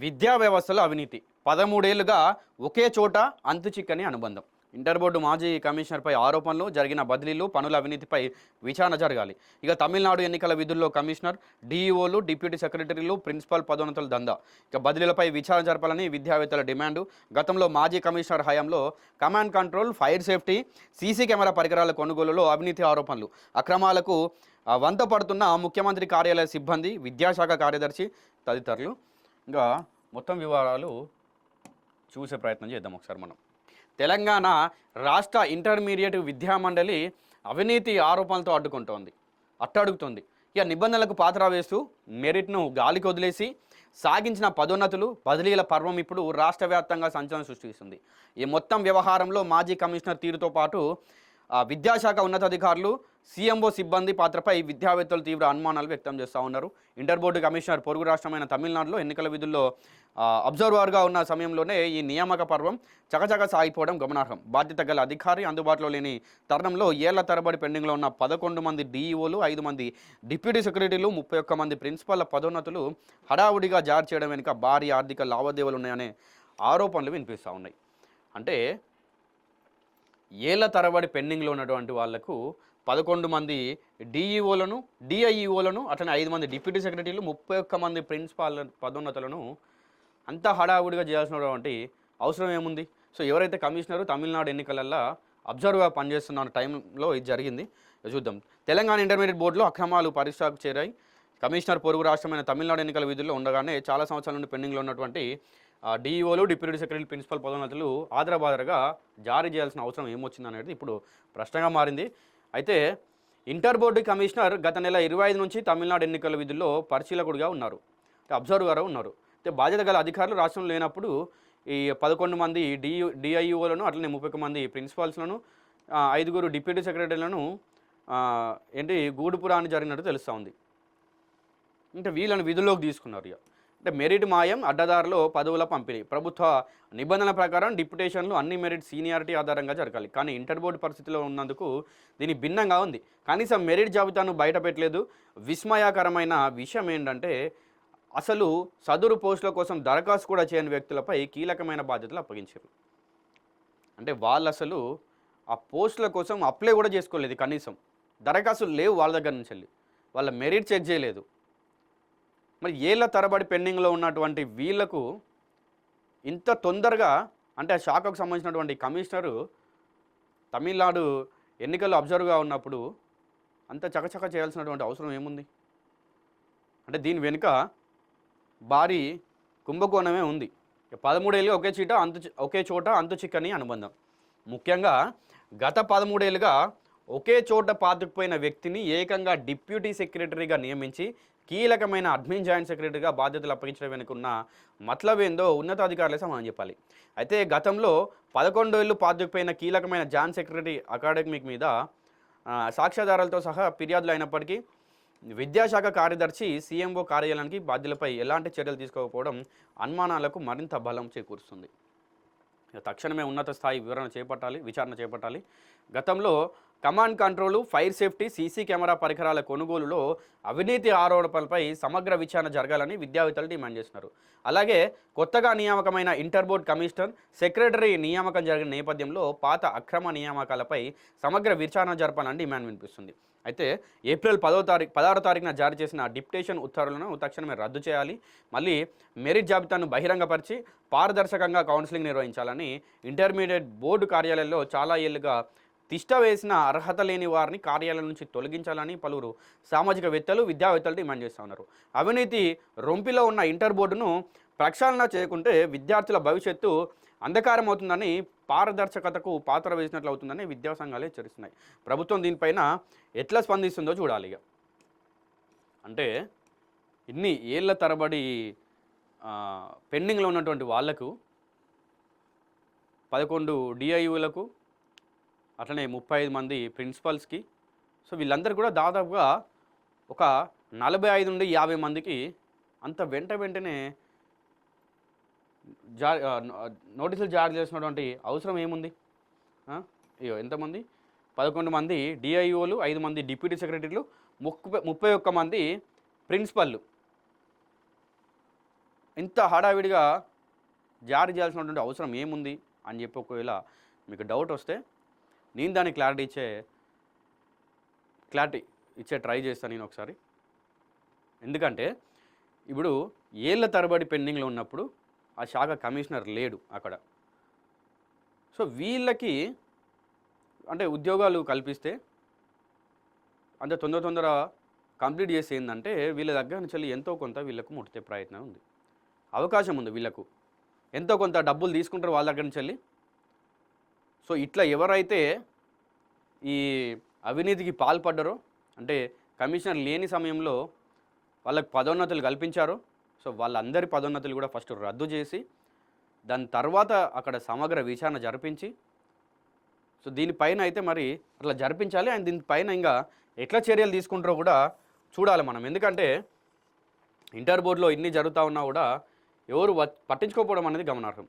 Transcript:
విద్యా వ్యవస్థలో అవినీతి 13 ఏళ్లుగా ఒకే చోట అంతుచిక్కని అనుబంధం. ఇంటర్ బోర్డు మాజీ కమిషనర్పై ఆరోపణలు, జరిగిన బదిలీలు, పనుల అవినీతిపై విచారణ జరగాలి. ఇక తమిళనాడు ఎన్నికల విధుల్లో కమిషనర్, డీఈఓలు, డిప్యూటీ సెక్రటరీలు, ప్రిన్సిపల్ పదోన్నతుల దందా. ఇక బదిలీలపై విచారణ జరపాలని విద్యావేత్తల డిమాండు. గతంలో మాజీ కమిషనర్ హయాంలో command control, fire safety, CC camera పరికరాల కొనుగోలులో అవినీతి ఆరోపణలు, అక్రమాలకు వంత పడుతున్న ముఖ్యమంత్రి కార్యాలయ సిబ్బంది, విద్యాశాఖ కార్యదర్శి తదితరులు. ఇంకా మొత్తం వివరాలు చూసే ప్రయత్నం చేద్దాం ఒకసారి మనం. తెలంగాణ రాష్ట్ర ఇంటర్మీడియట్ విద్యామండలి అవినీతి ఆరోపణలతో అట్టడుగుతోంది. ఇక నిబంధనలకు పాత్ర వేస్తూ మెరిట్ను గాలికి వదిలేసి సాగించిన పదోన్నతులు, బదిలీల పర్వం ఇప్పుడు రాష్ట్ర వ్యాప్తంగా సంచలనం సృష్టిస్తుంది. ఈ మొత్తం వ్యవహారంలో మాజీ కమిషనర్ తీరుతో పాటు విద్యాశాఖ ఉన్నతాధికారులు, సీఎంఓ సిబ్బంది పాత్రపై విద్యావేత్తలు తీవ్ర అనుమానాలు వ్యక్తం చేస్తూ ఉన్నారు. ఇంటర్ బోర్డు కమిషనర్ పొరుగు రాష్ట్రమైన తమిళనాడులో ఎన్నికల విధుల్లో అబ్జర్వర్గా ఉన్న సమయంలోనే ఈ నియామక పర్వం చకచక సాగిపోవడం గమనార్హం. బాధ్యత గల అధికారి అందుబాటులో లేని తరుణంలో ఏళ్ల తరబడి పెండింగ్లో ఉన్న 11 మంది డీఈఓలు, 5 మంది డిప్యూటీ సెక్రటరీలు, 31 మంది ప్రిన్సిపల్ పదోన్నతులు హడావుడిగా జారీ చేయడం వెనుక భారీ ఆర్థిక లావాదేవీలు ఉన్నాయనే ఆరోపణలు వినిపిస్తూ ఉన్నాయి. అంటే ఏళ్ల తరబడి పెండింగ్లో ఉన్నటువంటి వాళ్లకు 11 మంది డీఈఓలను, డిఐఈఓలను, అట్లనే 5 మంది డిప్యూటీ సెక్రటరీలు, 31 మంది ప్రిన్సిపాల్ పదోన్నతులను అంత హడావుడిగా చేయాల్సినటువంటి అవసరం ఏముంది? సో ఎవరైతే కమిషనరు తమిళనాడు ఎన్నికలల్లో అబ్జర్వ్గా పనిచేస్తున్న టైంలో ఇది జరిగింది. చూద్దాం. తెలంగాణ ఇంటర్మీడియట్ బోర్డులో అక్రమాలు పరీక్షకు చేరాయి. కమిషనర్ పొరుగు రాష్ట్రమైన తమిళనాడు ఎన్నికల విధుల్లో ఉండగానే చాలా సంవత్సరాల నుండి పెండింగ్లో ఉన్నటువంటి డీఈఓలు, డిప్యూటీ సెక్రటరీ, ప్రిన్సిపల్ పదోన్నతులు ఆదరాబాదరగా జారీ చేయాల్సిన అవసరం ఏమొచ్చింది అనేది ఇప్పుడు ప్రశ్నగా మారింది. అయితే ఇంటర్ బోర్డు కమిషనర్ గత నెల 25 నుంచి తమిళనాడు ఎన్నికల విధుల్లో పరిశీలకుడిగా ఉన్నారు, అబ్జర్వర్గా ఉన్నారు. అయితే బాధ్యత గల అధికారులు రాష్ట్రంలో లేనప్పుడు ఈ 11 మంది డిఐఈఓలను, అట్లనే 31 మంది ప్రిన్సిపాల్స్లను, 5 డిప్యూటీ సెక్రటరీలను గూడుపురాన్ని జరిగినట్టు తెలుస్తూ ఉంది. అంటే వీళ్ళని విధుల్లోకి తీసుకున్నారు. ఇక అంటే మెరిట్ మాయం, అడ్డదారులో పదవుల పంపిణీ. ప్రభుత్వ నిబంధనల ప్రకారం డిప్యుటేషన్లు అన్ని మెరిట్ సీనియారిటీ ఆధారంగా జరగాలి. కానీ ఇంటర్ బోర్డు పరిస్థితిలో ఉన్నందుకు దీని భిన్నంగా ఉంది. కనీసం మెరిట్ జాబితాను బయట పెట్టలేదు. విస్మయకరమైన విషయం ఏంటంటే అసలు సదరు పోస్టుల కోసం దరఖాస్తు కూడా చేయని వ్యక్తులపై కీలకమైన బాధ్యతలు అప్పగించారు. అంటే వాళ్ళు అసలు ఆ పోస్టుల కోసం అప్లై కూడా చేసుకోలేదు. కనీసం దరఖాస్తులు లేవు వాళ్ళ దగ్గర నుంచి వెళ్ళి. వాళ్ళ మెరిట్ చెక్ చేయలేదు. మరి ఏళ్ల తరబడి పెండింగ్లో ఉన్నటువంటి వీళ్లకు ఇంత తొందరగా, అంటే ఆ శాఖకు సంబంధించినటువంటి కమిషనరు తమిళనాడు ఎన్నికల్లో అబ్జర్వ్గా ఉన్నప్పుడు అంత చకచక చేయాల్సినటువంటి అవసరం ఏముంది? అంటే దీని వెనుక భారీ కుంభకోణమే ఉంది. 13 ఏళ్ళు ఒకే చోట అంతు చిక్కని అనుబంధం. ముఖ్యంగా గత 13 ఏళ్ళుగా ఒకే చోట పాతుకుపోయిన వ్యక్తిని ఏకంగా డిప్యూటీ సెక్రటరీగా నియమించి కీలకమైన అడ్మిన్ జాయింట్ సెక్రటరీగా బాధ్యతలు అప్పగించడం వెనుకున్న మతలబేందో ఉన్నతాధికారులే సమాధానం చెప్పాలి. అయితే గతంలో 11 ఏళ్ళు పాతుకుపోయిన కీలకమైన జాయింట్ సెక్రటరీ అకాడమిక్ మీద సాక్ష్యాధారాలతో సహా ఫిర్యాదులు అయినప్పటికీ విద్యాశాఖ కార్యదర్శి, సీఎంఓ కార్యాలయానికి బాధ్యులపై ఎలాంటి చర్యలు తీసుకోకపోవడం అనుమానాలకు మరింత బలం చేకూరుస్తుంది. తక్షణమే ఉన్నత స్థాయి విచారణ చేపట్టాలి. గతంలో command control, fire safety, CC camera పరికరాల కొనుగోలులో అవినీతి ఆరోపణలపై సమగ్ర విచారణ జరగాలని విద్యావేత్తలు డిమాండ్ చేస్తున్నారు. అలాగే కొత్తగా నియామకమైన ఇంటర్ బోర్డు కమిషనర్, సెక్రటరీ నియామకం జరిగిన నేపథ్యంలో పాత అక్రమ నియామకాలపై సమగ్ర విచారణ జరపాలని డిమాండ్ వినిపిస్తుంది. అయితే ఏప్రిల్ 16వ తారీఖున జారీ చేసిన డిప్యుటేషన్ ఉత్తర్వులను తక్షణమే రద్దు చేయాలి. మళ్ళీ మెరిట్ జాబితాను బహిరంగపరిచి పారదర్శకంగా కౌన్సిలింగ్ నిర్వహించాలని ఇంటర్మీడియట్ బోర్డు కార్యాలయంలో చాలా ఏళ్లుగా తిష్ట వేసిన అర్హత లేని వారిని కార్యాలయం నుంచి తొలగించాలని పలువురు సామాజికవేత్తలు, విద్యావేత్తలు డిమాండ్ చేస్తూ ఉన్నారు. అవినీతి రొంపిలో ఉన్న ఇంటర్ బోర్డును ప్రక్షాళన చేయకుంటే విద్యార్థుల భవిష్యత్తు అంధకారం అవుతుందని, పారదర్శకతకు పాత్ర వేసినట్లు అవుతుందని విద్యా సంఘాలు హెచ్చరిస్తున్నాయి. ప్రభుత్వం దీనిపైన ఎట్లా స్పందిస్తుందో చూడాలి. ఇక అంటే ఇన్ని ఏళ్ల తరబడి పెండింగ్లో ఉన్నటువంటి వాళ్లకు 11 డిఐయులకు, అట్లనే 35 మంది ప్రిన్సిపల్స్కి, సో వీళ్ళందరూ కూడా దాదాపుగా ఒక 45 నుండి 50 మందికి అంత వెంటనే నోటీసులు జారీ చేసినటువంటి అవసరం ఏముంది? ఎంతమంది? 11 మంది డిఐఓలు, 5 మంది డిప్యూటీ సెక్రటరీలు, 31 మంది ప్రిన్సిపల్లు. ఇంత హడావిడిగా జారీ చేయాల్సినటువంటి అవసరం ఏముంది అని చెప్పి ఒకవేళ మీకు డౌట్ వస్తే నేను దానికి క్లారిటీ ఇచ్చే ట్రై చేస్తాను నేను ఒకసారి. ఎందుకంటే ఇప్పుడు ఏళ్ళ తరబడి పెండింగ్లో ఉన్నప్పుడు ఆ శాఖ కమిషనర్ లేడు అక్కడ. సో వీళ్ళకి అంటే ఉద్యోగాలు కల్పిస్తే అంత తొందర కంప్లీట్ చేసి ఏంటంటే వీళ్ళ దగ్గర నుంచి ఎంతో కొంత వీళ్ళకు ముట్టే ప్రయత్నం ఉంది, అవకాశం ఉంది. వీళ్ళకు ఎంతో కొంత డబ్బులు తీసుకుంటారు వాళ్ళ దగ్గర నుంచి. సో ఇట్లా ఎవరైతే ఈ అవినీతికి పాల్పడ్డారో, అంటే కమిషనర్ లేని సమయంలో వాళ్ళకి పదోన్నతులు కల్పించారో, సో వాళ్ళందరి పదోన్నతులు కూడా ఫస్ట్ రద్దు చేసి దాని తర్వాత అక్కడ సమగ్ర విచారణ జరిపించి, సో దీనిపైన అయితే మరి అట్లా జరిపించాలి. అండ్ దీనిపైన ఇంకా ఎట్లా చర్యలు తీసుకుంటారో కూడా చూడాలి మనం. ఎందుకంటే ఇంటర్ బోర్డులో ఇన్ని జరుగుతూ ఉన్నా కూడా ఎవరు పట్టించుకోకపోవడం అనేది గమనార్హం.